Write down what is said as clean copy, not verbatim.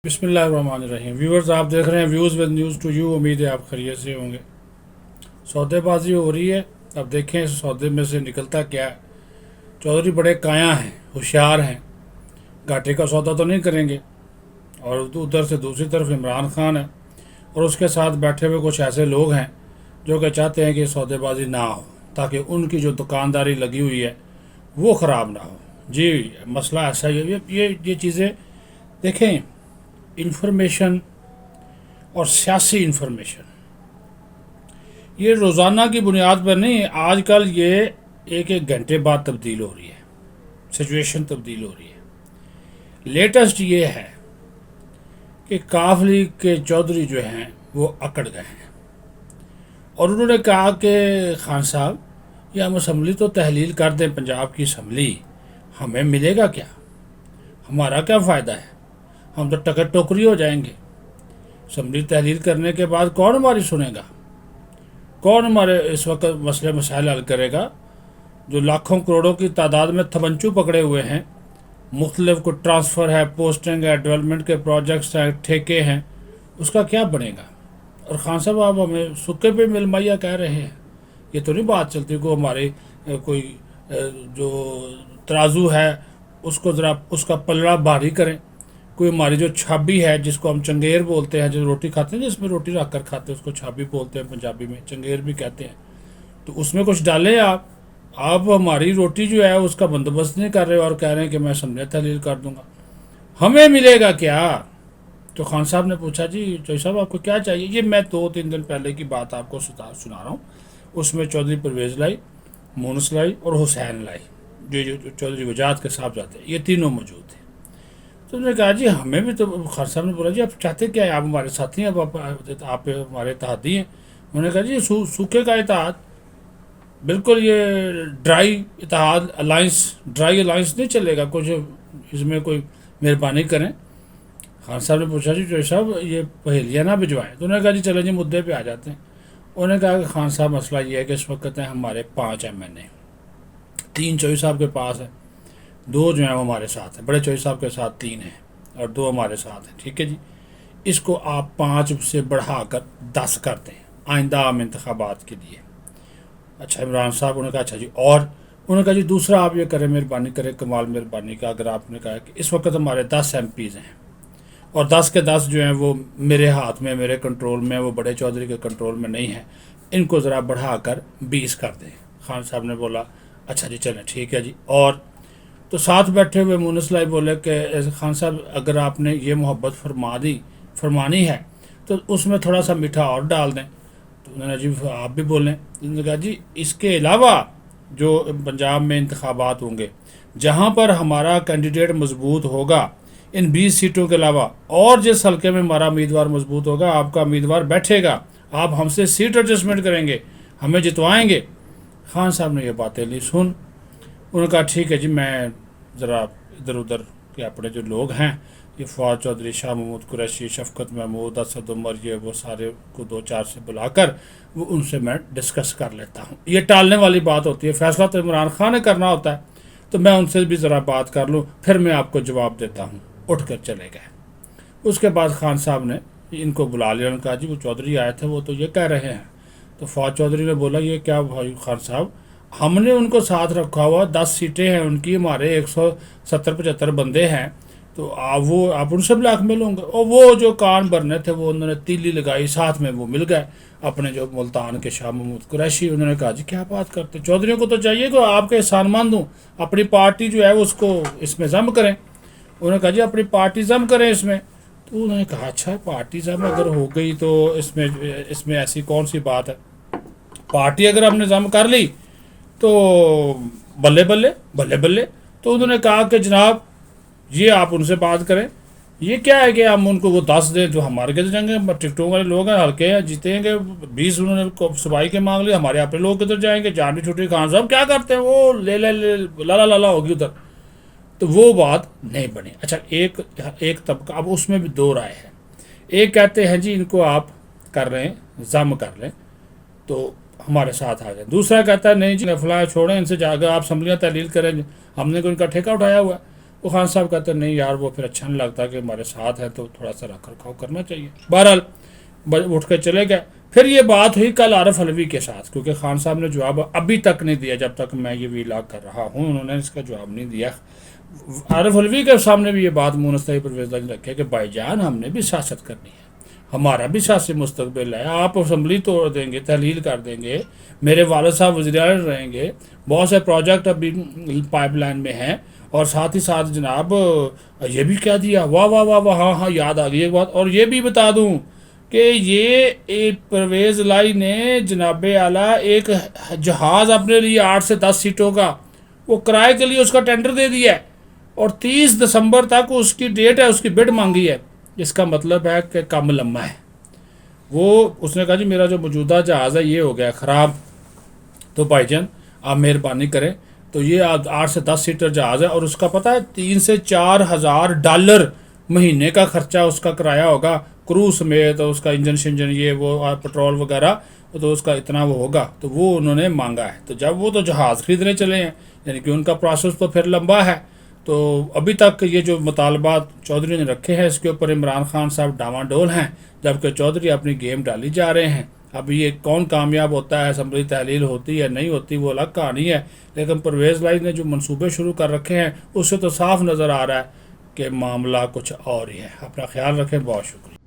बिस्मिल्लाहिर्रहमानिर्रहीम। व्यूअर्स, आप देख रहे हैं views with news to you. उम्मीद है आप खैरियत से होंगे। सौदेबाजी हो रही है, अब देखें इस सौदे में से निकलता क्या है। चौधरी बड़े काया हैं, होशियार हैं, घाटे का सौदा तो नहीं करेंगे। और उधर से दूसरी तरफ इमरान खान है और उसके साथ बैठे हुए कुछ ऐसे लोग हैं जो कि चाहते हैं कि सौदेबाजी ना हो, ताकि उनकी जो दुकानदारी लगी हुई है वो ख़राब ना हो। जी, मसला ऐसा ही है। ये चीज़ें देखें, इंफॉर्मेशन और सियासी इंफॉर्मेशन ये रोज़ाना की बुनियाद पर नहीं, आजकल ये एक एक घंटे बाद तब्दील हो रही है, सिचुएशन तब्दील हो रही है। लेटेस्ट ये है कि काफ लीग के चौधरी जो हैं वो अकड़ गए हैं और उन्होंने कहा कि खान साहब, ये हम असम्बली तो तहलील कर दें, पंजाब की असम्बली, हमें मिलेगा क्या, हमारा क्या फ़ायदा है, हम तो टकर टोकरी हो जाएंगे। असम्बली तहलील करने के बाद कौन हमारी सुनेगा, कौन हमारे इस वक्त मसले मसाइल हल करेगा। जो लाखों करोड़ों की तादाद में थमंचू पकड़े हुए हैं, मुख्तलिफ को ट्रांसफ़र है, पोस्टिंग है, डेवलपमेंट के प्रोजेक्ट्स हैं, ठेके हैं, उसका क्या बनेगा। और खान साहब, आप हमें सुक्के पे मिलमाइया कह रहे हैं, ये तो नहीं बात चलती। को हमारे कोई जो तराजू है उसको ज़रा उसका पलड़ा भारी करें। कोई हमारी जो छाबी है, जिसको हम चंगेर बोलते हैं, जो रोटी खाते हैं, जिसमें रोटी रख कर खाते हैं, उसको छाबी बोलते हैं, पंजाबी में चंगेर भी कहते हैं। तो उसमें कुछ डालें आप हमारी रोटी जो है उसका बंदोबस्त नहीं कर रहे और कह रहे हैं कि मैं समझे तहलील कर दूंगा, हमें मिलेगा क्या। तो खान साहब ने पूछा, जी चौधरी साहब आपको क्या चाहिए। ये मैं 2-3 दिन पहले की बात आपको सुना रहा हूँ। उसमें चौधरी परवेज़ लाई, मोनस लाई और हुसैन लाई, जो चौधरी वजाहत के साहब जाते हैं, ये तीनों मौजूद थे। तो उन्होंने कहा, जी हमें भी तो। खान साहब ने बोला, जी आप चाहते क्या है, आप हमारे साथी हैं, आप हमारे इत्तेहादी हैं। उन्होंने कहा, जी सूखे का इत्तेहाद, बिल्कुल ये ड्राई इत्तेहाद ड्राई अलाइंस नहीं चलेगा, कुछ इसमें कोई मेहरबानी करें। खान साहब ने पूछा, जी चौधरी साहब ये पहेलियाँ ना भिजवाएं। तो उन्होंने कहा, जी चलें जी मुद्दे पे आ जाते हैं। उन्होंने कहा कि खान साहब मसला ये है कि इस वक्त है हमारे 5 MNA, 3 चौधरी साहब के पास है, 2 जो हैं वो हमारे साथ हैं, बड़े चौधरी साहब के साथ 3 हैं और 2 हमारे साथ हैं। ठीक है जी, इसको आप 5 से बढ़ाकर 10 कर दें आइंदा आम इंतखाबात के लिए। अच्छा, इमरान साहब, उन्होंने कहा अच्छा जी। और उन्होंने कहा, जी दूसरा आप ये करें, मेहरबानी करें, कमाल मेहरबानी का, अगर आपने कहा कि इस वक्त हमारे 10 MPs हैं और 10 के 10 जो हैं वो मेरे हाथ में, मेरे कंट्रोल में, वो बड़े चौधरी के कंट्रोल में नहीं है, इनको ज़रा बढ़ाकर 20 कर दें। खान साहब ने बोला, अच्छा जी चलें, ठीक है जी। और तो साथ बैठे हुए मुनस लाई बोले कि खान साहब, अगर आपने ये मोहब्बत फरमानी है तो उसमें थोड़ा सा मीठा और डाल दें। तो उन्होंने, जी आप भी बोलें। उन्होंने कहा, जी इसके अलावा जो पंजाब में इंतखाबात होंगे, जहाँ पर हमारा कैंडिडेट मजबूत होगा, इन 20 सीटों के अलावा और जिस हल्के में हमारा उम्मीदवार मजबूत होगा, आपका उम्मीदवार बैठेगा, आप हमसे सीट एडजस्टमेंट करेंगे, हमें जितवाएंगे। खान साहब ने ये बातें ली सुन। उन्होंने कहा, ठीक है जी, मैं ज़रा इधर उधर के अपने जो लोग हैं, ये फवाद चौधरी, शाह महमूद कुरैशी, शफकत महमूद, असद उमर, ये वो सारे को 2-4 से बुलाकर वो उनसे मैं डिस्कस कर लेता हूँ। ये टालने वाली बात होती है, फैसला तो इमरान खान ने करना होता है, तो मैं उनसे भी ज़रा बात कर लूँ, फिर मैं आपको जवाब देता हूँ। उठ कर चले गए। उसके बाद खान साहब ने इनको बुला लिया। उन्होंने कहा, जी वो चौधरी आए थे, वो तो ये कह रहे हैं। तो फवाद चौधरी ने बोला, ये क्या भाई खान साहब, हमने उनको साथ रखा हुआ, 10 सीटें हैं उनकी, हमारे 170-75 बंदे हैं, तो आप उनसे ब्लैकमेल होंगे। और वो जो कान भरने थे वो उन्होंने तीली लगाई, साथ में वो मिल गए अपने जो मुल्तान के शाह महमूद कुरैशी। उन्होंने कहा, जी क्या बात करते, चौधरियों को तो चाहिए कि आपके एहसानमंद हूँ, अपनी पार्टी जो है उसको इसमें जम करें। उन्होंने कहा, जी अपनी पार्टी जम करें इसमें। तो उन्होंने कहा, अच्छा पार्टी जम अगर हो गई तो इसमें ऐसी कौन सी बात है, पार्टी अगर हमने जम कर ली तो बल्ले बल्ले बल्ले बल्ले। तो उन्होंने कहा कि जनाब ये आप उनसे बात करें, ये क्या है कि हम उनको वो 10 दें जो हमारे किधर जाएंगे, टिकटों वाले लोग हैं, हल्के हैं, जीतेंगे। 20 उन्होंने सफाई के मांग लिए, हमारे अपने लोग किधर जाएंगे, जान भी छुट्टी। खान साहब क्या करते हैं, वो ले ले ले लाला लाला होगी उधर। तो वो बात नहीं बनी। अच्छा, एक तबका, अब उसमें भी 2 राय है। एक कहते हैं, जी इनको आप कर रहे हैं, जम कर लें तो हमारे साथ आ जाए। दूसरा कहता है, नहीं जी फलां छोड़ें, इनसे जाकर आप असम्बलियाँ तहलील करें, हमने कोई इनका ठेका उठाया हुआ है। وہ خان صاحب کہتے ہیں نہیں یار وہ پھر اچھا نہیں لگتا کہ ہمارے ساتھ ہے تو تھوڑا سا رکھ رکھاؤ کرنا چاہیے. بہرحال اٹھ کے چلے گئے. پھر یہ بات ہوئی کل عارف علوی کے ساتھ، کیونکہ خان صاحب نے جواب ابھی تک نہیں دیا جب تک میں یہ ویلاگ کر رہا ہوں، انہوں نے اس کا جواب نہیں دیا. عارف علوی کے سامنے بھی یہ بات مونس پرویز نے رکھی کہ بھائی جان ہم نے بھی سیاست کرنی ہے، ہمارا بھی سیاسی مستقبل ہے. آپ اسمبلی توڑ دیں گے، تحلیل کر دیں گے، میرے والد صاحب وزیر اعظم رہیں گے، بہت سے پروجیکٹ ابھی پائپ لائن میں ہیں، اور ساتھ ہی ساتھ جناب یہ بھی کہہ دیا واہ واہ واہ واہ، ہاں ہاں یاد آ گئی ایک بات. اور یہ بھی بتا دوں کہ یہ پرویز لائی نے جناب اعلیٰ ایک جہاز اپنے لیے 8 سے 10 سیٹوں کا وہ کرائے کے لیے اس کا ٹینڈر دے دیا ہے، اور 30 دسمبر تک اس کی ڈیٹ ہے، اس کی بڈ مانگی ہے. اس کا مطلب ہے کہ کم لمحہ ہے. وہ اس نے کہا جی میرا جو موجودہ جہاز ہے یہ ہو گیا خراب، تو بھائی جان آپ مہربانی کریں. تو یہ 8 سے 10 سیٹر جہاز ہے، اور اس کا پتہ ہے 3 سے 4 ہزار ڈالر مہینے کا خرچہ اس کا کرایہ ہوگا، کرو سمیت اس کا انجن شنجن یہ وہ پٹرول وغیرہ، تو اس کا اتنا وہ ہوگا. تو وہ انہوں نے مانگا ہے. تو جب وہ تو جہاز خریدنے چلے ہیں، یعنی کہ ان کا پروسیس تو پھر لمبا ہے. تو ابھی تک یہ جو مطالبات چودھری نے رکھے ہیں اس کے اوپر عمران خان صاحب ڈاواں ڈول ہیں، جبکہ چودھری اپنی گیم ڈالی جا رہے ہیں. اب یہ کون کامیاب ہوتا ہے، اسمبلی تحلیل ہوتی ہے نہیں ہوتی وہ الگ کہانی ہے، لیکن پرویز لائی نے جو منصوبے شروع کر رکھے ہیں اس سے تو صاف نظر آ رہا ہے کہ معاملہ کچھ اور ہی ہے. اپنا خیال رکھیں، بہت شکریہ.